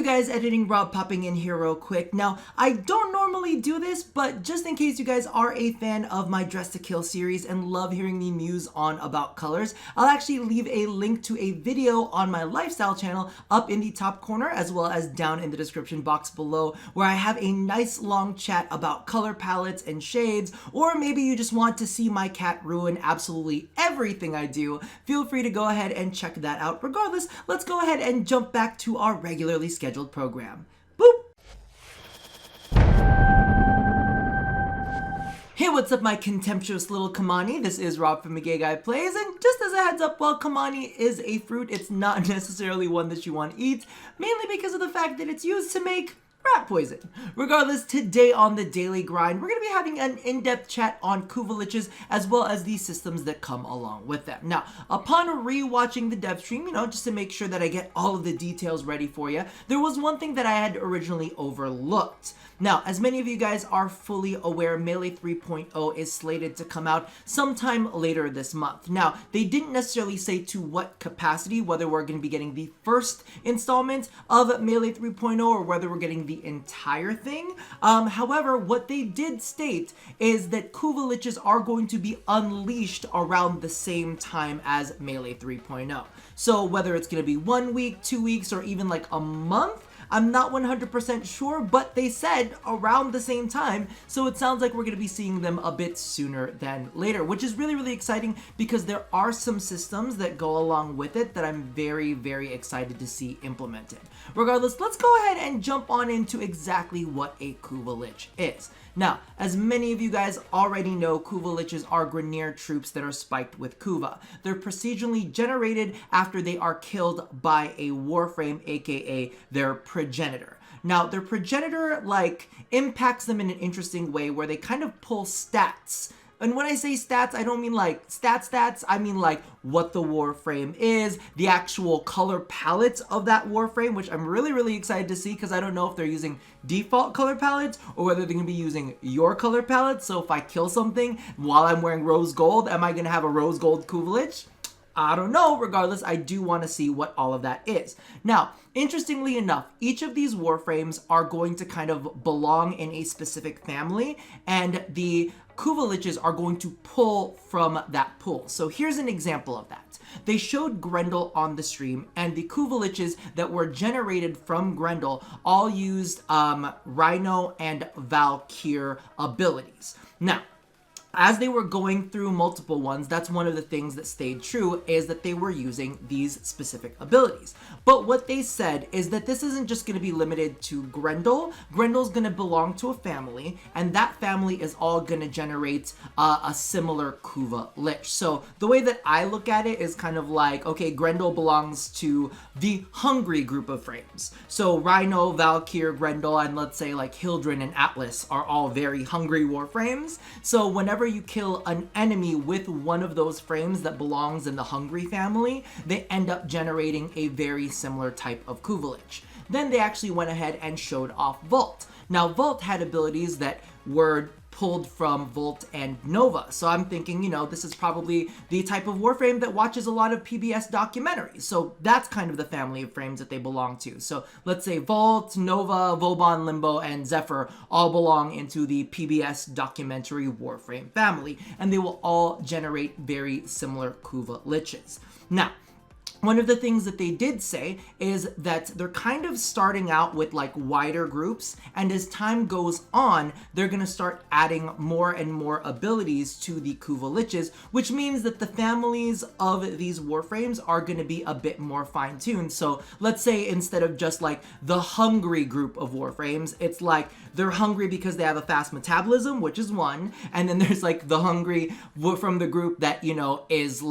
guys, Editing Rob popping in here real quick. Now, I don't normally do this, but just in case you guys are a fan of my Dress to Kill series and love hearing me muse on about colors, I'll actually leave a link to a video on my lifestyle channel up in the top corner as well as down in the description box below, where I have a nice long chat about color palettes and shades, or maybe you just want to see my cat ruin absolutely everything I do. Feel free to go ahead and check that out. Regardless, let's go ahead and jump back to our regularly scheduled program. Boop! Hey, what's up my contemptuous little Kamani? This is Rob from Gay Guy Plays, and just as a heads up, while Kamani is a fruit, it's not necessarily one that you want to eat, mainly because of the fact that it's used to make rat poison. Regardless, today on The Daily Grind, we're going to be having an in-depth chat on Kuva Liches as well as the systems that come along with them. Now, upon re-watching the dev stream, just to make sure that I get all of the details ready for you, there was one thing that I had originally overlooked. Now, as many of you guys are fully aware, Melee 3.0 is slated to come out sometime later this month. Now, they didn't necessarily say to what capacity, whether we're going to be getting the first installment of Melee 3.0 or whether we're getting the entire thing. However, what they did state is that Kuva Liches are going to be unleashed around the same time as Melee 3.0. So whether it's going to be 1 week, 2 weeks, or even like a month, I'm not 100% sure, but they said around the same time, so it sounds like we're going to be seeing them a bit sooner than later, which is really, really exciting because there are some systems that go along with it that I'm very, very excited to see implemented. Regardless, let's go ahead and jump on into exactly what a Kuva Lich is. Now, as many of you guys already know, Kuva Liches are Grineer troops that are spiked with Kuva. They're procedurally generated after they are killed by a Warframe, aka their Progenitor. Now, their Progenitor, impacts them in an interesting way where they kind of pull stats. And when I say stats, I don't mean like stats, I mean like what the Warframe is, the actual color palettes of that Warframe, which I'm really, really excited to see because I don't know if they're using default color palettes or whether they're going to be using your color palettes. So if I kill something while I'm wearing rose gold, am I going to have a rose gold Kuva Lich? I don't know. Regardless, I do want to see what all of that is. Now, interestingly enough, each of these Warframes are going to kind of belong in a specific family, and the Kuva Liches are going to pull from that pool. So here's an example of that. They showed Grendel on the stream, and the Kuva Liches that were generated from Grendel all used Rhino and Valkyr abilities. Now, as they were going through multiple ones, that's one of the things that stayed true, is that they were using these specific abilities. But what they said is that this isn't just going to be limited to Grendel. Grendel's going to belong to a family, and that family is all going to generate a similar Kuva Lich. So the way that I look at it is kind of like, okay, Grendel belongs to the hungry group of frames. So Rhino, Valkyr, Grendel, and let's say like Hildren and Atlas are all very hungry Warframes. So whenever you kill an enemy with one of those frames that belongs in the hungry family, they end up generating a very similar type of Kuva Lich. Then they actually went ahead and showed off Volt. Now, Volt had abilities that were pulled from Volt and Nova. So I'm thinking, this is probably the type of Warframe that watches a lot of PBS documentaries. So that's kind of the family of frames that they belong to. So let's say Volt, Nova, Vauban, Limbo, and Zephyr all belong into the PBS documentary Warframe family, and they will all generate very similar Kuva Liches. Now, one of the things that they did say is that they're kind of starting out with wider groups, and as time goes on, they're going to start adding more and more abilities to the Kuva Liches, which means that the families of these Warframes are going to be a bit more fine-tuned. So let's say instead of just the hungry group of Warframes, it's they're hungry because they have a fast metabolism, which is one, and then there's the hungry from the group that, is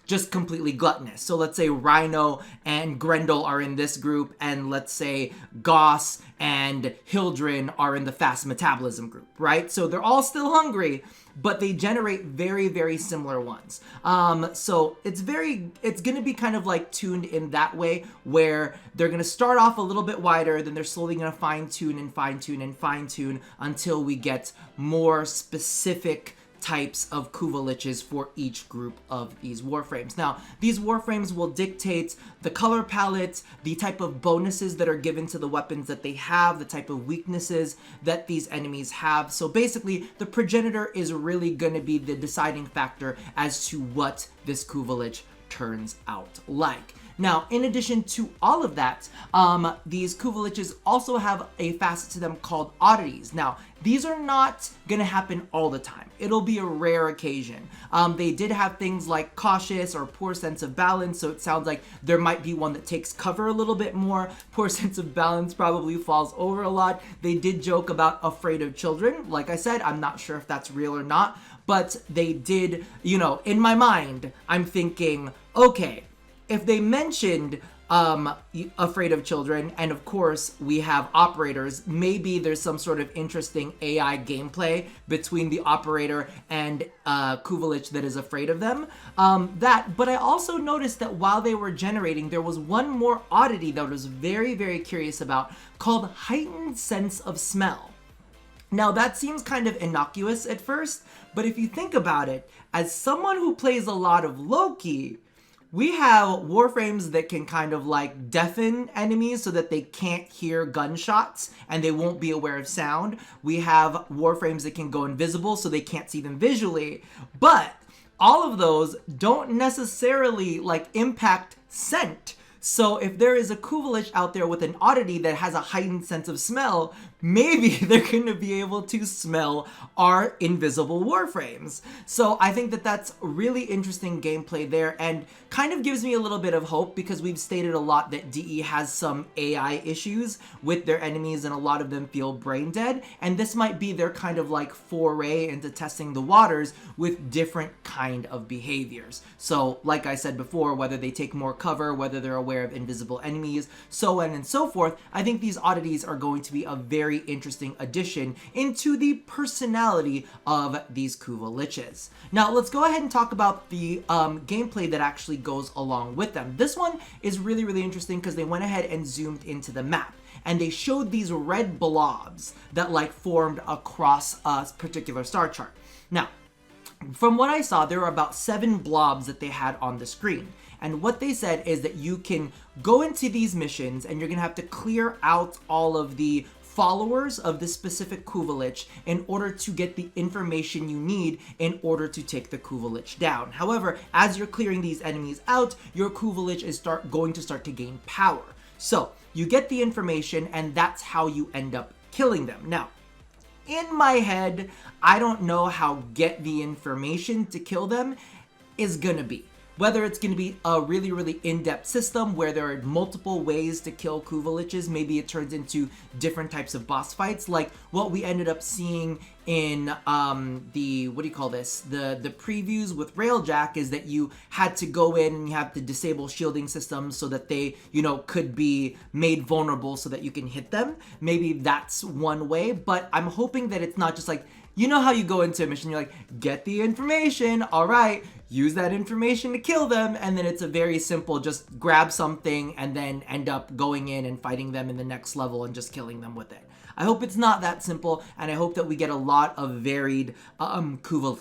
just completely gluttonous. So let's say Rhino and Grendel are in this group, and let's say Goss and Hildren are in the fast metabolism group, right? So they're all still hungry, but they generate very, very similar ones. So it's going to be kind of tuned in that way, where they're going to start off a little bit wider, then they're slowly going to fine tune and fine tune and fine tune until we get more specific types of Kuva Liches for each group of these Warframes. Now, these Warframes will dictate the color palette, the type of bonuses that are given to the weapons that they have, the type of weaknesses that these enemies have. So basically, the Progenitor is really going to be the deciding factor as to what this Kuva Lich turns out like. Now, in addition to all of that, these Kuva Liches also have a facet to them called oddities. Now, these are not going to happen all the time. It'll be a rare occasion. They did have things like cautious or poor sense of balance, so it sounds like there might be one that takes cover a little bit more. Poor sense of balance probably falls over a lot. They did joke about afraid of children. Like I said, I'm not sure if that's real or not, but they did, in my mind, I'm thinking, okay, if they mentioned afraid of children, and of course we have operators, maybe there's some sort of interesting AI gameplay between the operator and Kuva Lich that is afraid of them. But I also noticed that while they were generating, there was one more oddity that I was very, very curious about called heightened sense of smell. Now that seems kind of innocuous at first, but if you think about it, as someone who plays a lot of Loki, we have Warframes that can kind of like deafen enemies so that they can't hear gunshots and they won't be aware of sound. We have Warframes that can go invisible so they can't see them visually. But all of those don't necessarily like impact scent. So if there is a Kuva Lich out there with an oddity that has a heightened sense of smell, maybe they're going to be able to smell our invisible Warframes. So I think that that's really interesting gameplay there and kind of gives me a little bit of hope because we've stated a lot that DE has some AI issues with their enemies and a lot of them feel brain dead. And this might be their kind of like foray into testing the waters with different kind of behaviors. So like I said before, whether they take more cover, whether they're aware of invisible enemies, so on and so forth, I think these oddities are going to be a very interesting addition into the personality of these Kuva Liches. Now let's go ahead and talk about the gameplay that actually goes along with them. This one is really, really interesting because they went ahead and zoomed into the map and they showed these red blobs that like formed across a particular star chart. Now, from what I saw, there were about 7 blobs that they had on the screen. And what they said is that you can go into these missions and you're going to have to clear out all of the followers of this specific Kuva Lich in order to get the information you need in order to take the Kuva Lich down. However, as you're clearing these enemies out, your Kuva Lich is going to start to gain power. So you get the information and that's how you end up killing them. Now, in my head, I don't know how get the information to kill them is gonna be. Whether it's going to be a really, really in-depth system where there are multiple ways to kill Kuva Liches, maybe it turns into different types of boss fights, like what we ended up seeing in the previews with Railjack, is that you had to go in and you have to disable shielding systems so that they, could be made vulnerable so that you can hit them. Maybe that's one way, but I'm hoping that it's not just like, how you go into a mission, you're like, get the information, all right, use that information to kill them, and then it's a very simple, just grab something and then end up going in and fighting them in the next level and just killing them with it. I hope it's not that simple, and I hope that we get a lot of varied Kuva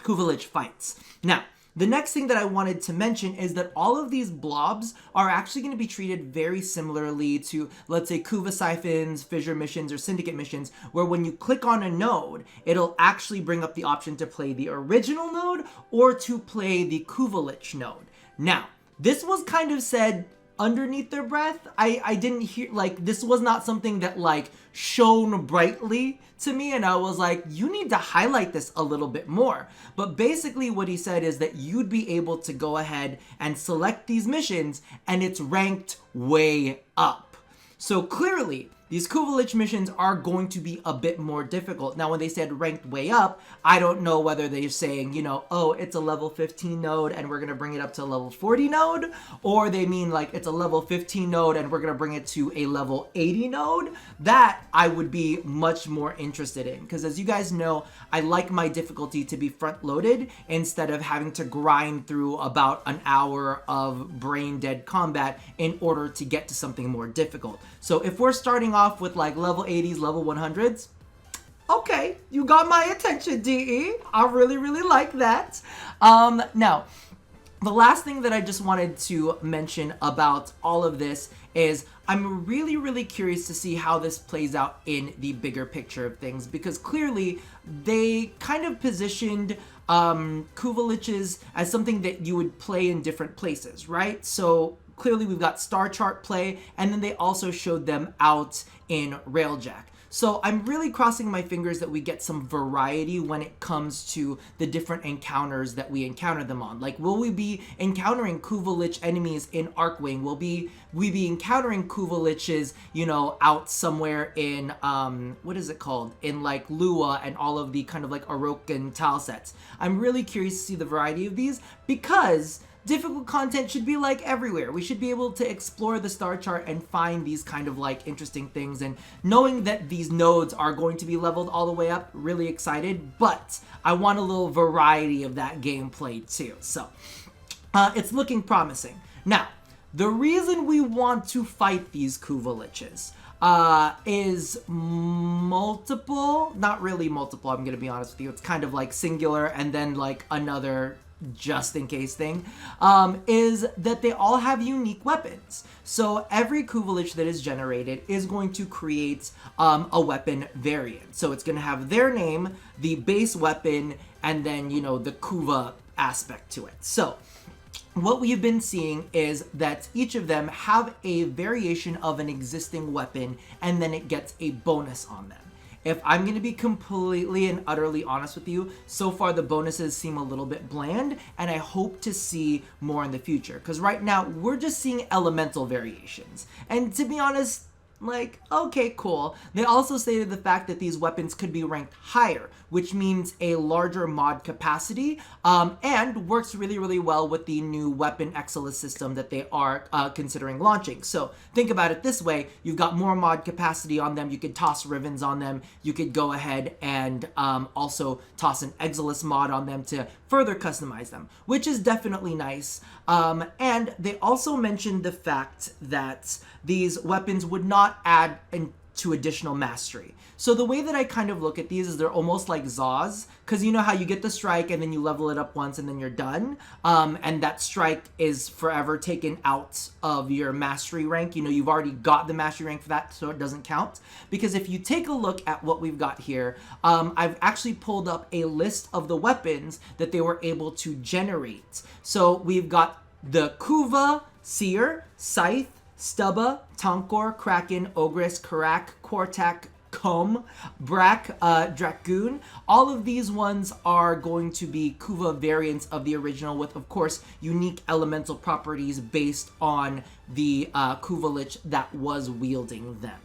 Lich fights. Now, the next thing that I wanted to mention is that all of these blobs are actually going to be treated very similarly to, let's say, Kuva Siphons, Fissure missions, or Syndicate missions, where when you click on a node, it'll actually bring up the option to play the original node or to play the Kuva Lich node. Now, this was kind of said underneath their breath. I didn't hear, this was not something that, shone brightly to me, and I was like, you need to highlight this a little bit more. But basically what he said is that you'd be able to go ahead and select these missions, and it's ranked way up. So clearly, these Kuva Lich missions are going to be a bit more difficult. Now, when they said ranked way up, I don't know whether they're saying, oh, it's a level 15 node and we're going to bring it up to a level 40 node, or they mean it's a level 15 node and we're going to bring it to a level 80 node. That I would be much more interested in, because as you guys know, I like my difficulty to be front loaded instead of having to grind through about an hour of brain dead combat in order to get to something more difficult. So if we're starting off with level 80s, level 100s, Okay, you got my attention, DE. I really, really like that. Now, the last thing that I just wanted to mention about all of this is I'm really, really curious to see how this plays out in the bigger picture of things, because clearly they kind of positioned Kuva Liches as something that you would play in different places, right? So clearly we've got Star Chart play, and then they also showed them out in Railjack. So I'm really crossing my fingers that we get some variety when it comes to the different encounters that we encounter them on. Like, will we be encountering Kuva Lich enemies in Arcwing? Will we be encountering Kuva Liches, you know, out somewhere in, what is it called? In like Lua and all of the kind of like Orokin tile sets. I'm really curious to see the variety of these, because difficult content should be like everywhere. We should be able to explore the star chart and find these kind of like interesting things, and knowing that these nodes are going to be leveled all the way up, really excited, but I want a little variety of that gameplay too. So it's looking promising. Now, the reason we want to fight these Kuva Liches is multiple, not really multiple, I'm gonna be honest with you. It's kind of like singular and then like another just in case thing, is that they all have unique weapons. So every Kuva Lich that is generated is going to create a weapon variant. So it's going to have their name, the base weapon, and then, you know, the Kuva aspect to it. So what we have been seeing is that each of them have a variation of an existing weapon, and then it gets a bonus on them. If I'm going to be completely and utterly honest with you, so far the bonuses seem a little bit bland, and I hope to see more in the future. Because right now, we're just seeing elemental variations. And to be honest, like, okay, cool. They also stated the fact that these weapons could be ranked higher, which means a larger mod capacity, and works really, really well with the new weapon Excellus system that they are considering launching. So think about it this way: you've got more mod capacity on them. You could toss Rivens on them. You could go ahead and also toss an Excellus mod on them to further customize them, which is definitely nice. And they also mentioned the fact that these weapons would not add to additional mastery. So the way that I kind of look at these is they're almost like Zaws, because you know how you get the strike and then you level it up once and then you're done, and that strike is forever taken out of your mastery rank. You know, you've already got the mastery rank for that, so it doesn't count. Because if you take a look at what we've got here, I've actually pulled up a list of the weapons that they were able to generate. So we've got the Kuva, Seer, Scythe, Stubba, Tonkor, Kraken, Ogress, Karak, Kortak, Kum, Brak, Dragoon. All of these ones are going to be Kuva variants of the original, with, of course, unique elemental properties based on the Kuva Lich that was wielding them.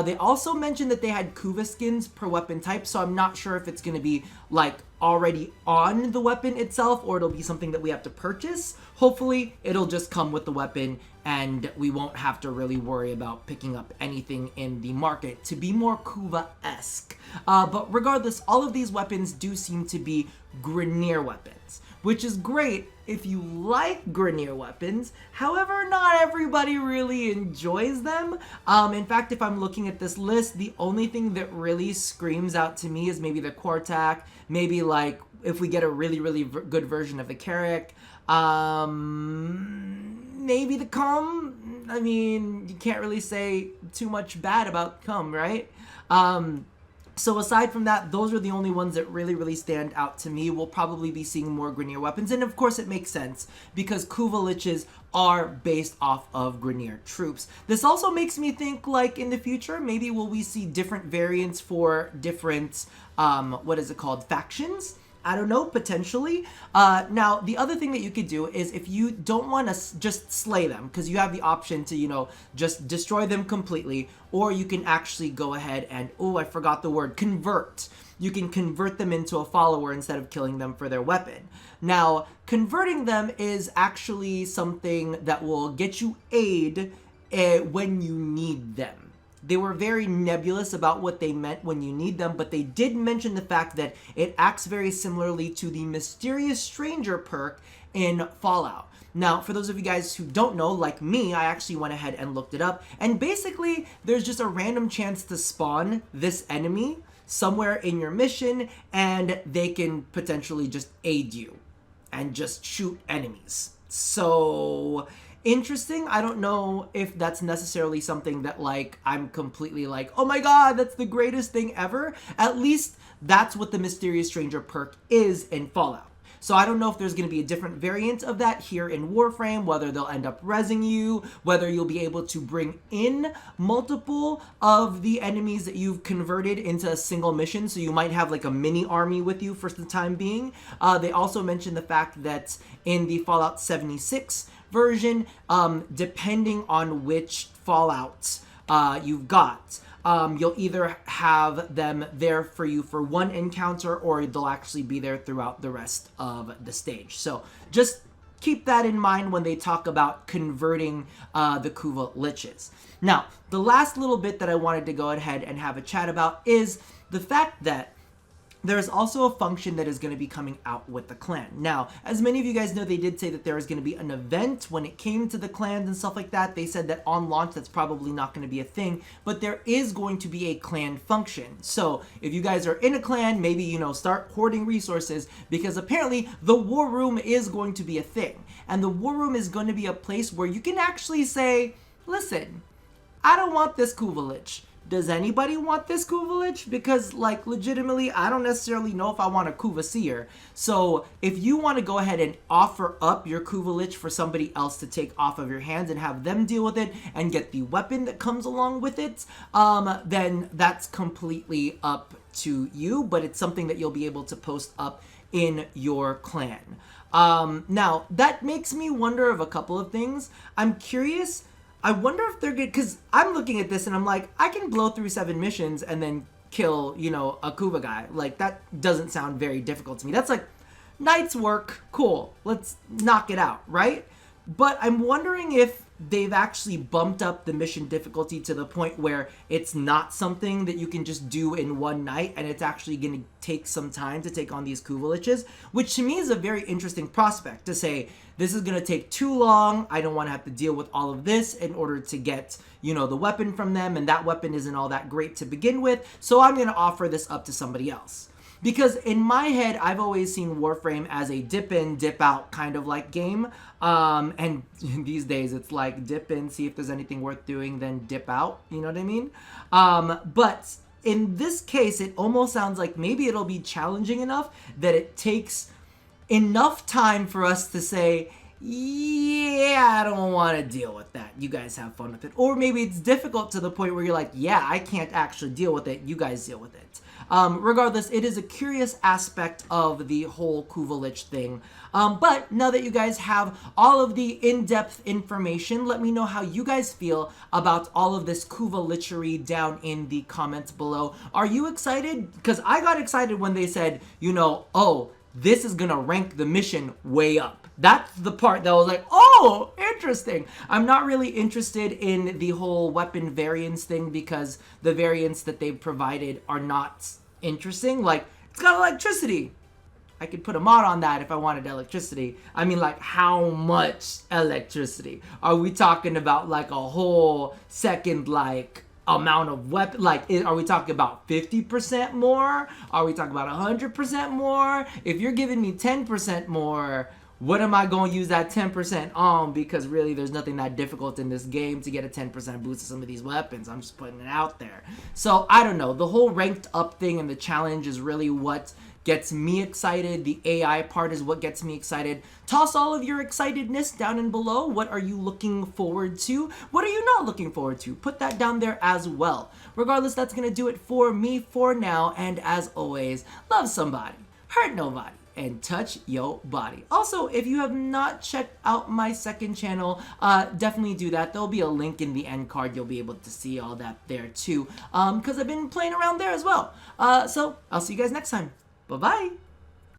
They also mentioned that they had Kuva skins per weapon type, so I'm not sure if it's going to be like already on the weapon itself, or it'll be something that we have to purchase. Hopefully it'll just come with the weapon, and we won't have to really worry about picking up anything in the market to be more Kuva-esque. But regardless, all of these weapons do seem to be Grineer weapons, which is great if you like Grineer weapons. However, not everybody really enjoys them. In fact, if I'm looking at this list, the only thing that really screams out to me is maybe the Kortak, maybe like if we get a really, really good version of the Carrick, maybe the Kum. I mean, you can't really say too much bad about Kum, right? So aside from that, those are the only ones that really, really stand out to me. We'll probably be seeing more Grineer weapons, and of course it makes sense because Kuva Liches are based off of Grineer troops. This also makes me think, like, in the future, maybe will we see different variants for different, factions? I don't know, potentially. Now, the other thing that you could do is if you don't want to just slay them, because you have the option to, you know, just destroy them completely, or you can actually go ahead and, oh, I forgot the word, convert. You can convert them into a follower instead of killing them for their weapon. Now, converting them is actually something that will get you aid when you need them. They were very nebulous about what they meant when you need them, but they did mention the fact that it acts very similarly to the Mysterious Stranger perk in Fallout. Now, for those of you guys who don't know, like me, I actually went ahead and looked it up, and basically, there's just a random chance to spawn this enemy somewhere in your mission, and they can potentially just aid you and just shoot enemies. So interesting. I don't know if that's necessarily something that like I'm completely like, oh my god, that's the greatest thing ever. At least that's what the Mysterious Stranger perk is in Fallout. So I don't know if there's going to be a different variant of that here in Warframe, whether they'll end up rezzing you, whether you'll be able to bring in multiple of the enemies that you've converted into a single mission. So you might have like a mini army with you for the time being. They also mentioned the fact that in the Fallout 76 version, depending on which Fallout you've got, you'll either have them there for you for one encounter, or they'll actually be there throughout the rest of the stage. So just keep that in mind when they talk about converting the Kuva Liches. Now, the last little bit that I wanted to go ahead and have a chat about is the fact that there's also a function that is going to be coming out with the clan. Now, as many of you guys know, they did say that there is going to be an event when it came to the clans and stuff like that. They said that on launch, that's probably not going to be a thing, but there is going to be a clan function. So if you guys are in a clan, maybe, you know, start hoarding resources, because apparently the war room is going to be a thing. And the war room is going to be a place where you can actually say, listen, I don't want this Kuva Lich. Does anybody want this Kuva Lich? Because, like, legitimately, I don't necessarily know if I want a Kuva Seer. So, if you want to go ahead and offer up your Kuva Lich for somebody else to take off of your hands and have them deal with it and get the weapon that comes along with it, then that's completely up to you. But it's something that you'll be able to post up in your clan. Now, that makes me wonder of a couple of things. I'm curious. I wonder if they're good, because I'm looking at this and I'm like, I can blow through 7 missions and then kill, you know, a Kuva guy. Like, that doesn't sound very difficult to me. That's like, night's work, cool, let's knock it out, right? But I'm wondering if they've actually bumped up the mission difficulty to the point where it's not something that you can just do in one night, and it's actually going to take some time to take on these Kuva Liches, which to me is a very interesting prospect to say, this is going to take too long, I don't want to have to deal with all of this in order to get, you know, the weapon from them, and that weapon isn't all that great to begin with, so I'm going to offer this up to somebody else. Because in my head, I've always seen Warframe as a dip in, dip out kind of like game. And these days it's like dip in, see if there's anything worth doing, then dip out. You know what I mean? But in this case, it almost sounds like maybe it'll be challenging enough that it takes enough time for us to say, yeah, I don't want to deal with that. You guys have fun with it. Or maybe it's difficult to the point where you're like, yeah, I can't actually deal with it. You guys deal with it. Regardless, it is a curious aspect of the whole Kuva Lich thing. But now that you guys have all of the in-depth information, let me know how you guys feel about all of this Kuva Lichery down in the comments below. Are you excited? Because I got excited when they said, you know, oh, this is gonna rank the mission way up. That's the part that was like, oh, interesting. I'm not really interested in the whole weapon variance thing because the variants that they've provided are not interesting. Like, it's got electricity. I could put a mod on that if I wanted electricity. I mean, like, how much electricity? Are we talking about like a whole second, like, amount of weapon? Like, are we talking about 50% more? Are we talking about 100% more? If you're giving me 10% more, what am I going to use that 10% on? Because really, there's nothing that difficult in this game to get a 10% boost to some of these weapons. I'm just putting it out there. So, I don't know. The whole ranked up thing and the challenge is really what gets me excited. The AI part is what gets me excited. Toss all of your excitedness down in below. What are you looking forward to? What are you not looking forward to? Put that down there as well. Regardless, that's going to do it for me for now. And as always, love somebody, hurt nobody, and touch your body. Also, if you have not checked out my second channel, definitely do that. There'll be a link in the end card. You'll be able to see all that there too, because I've been playing around there as well. So I'll see you guys next time. Bye-bye.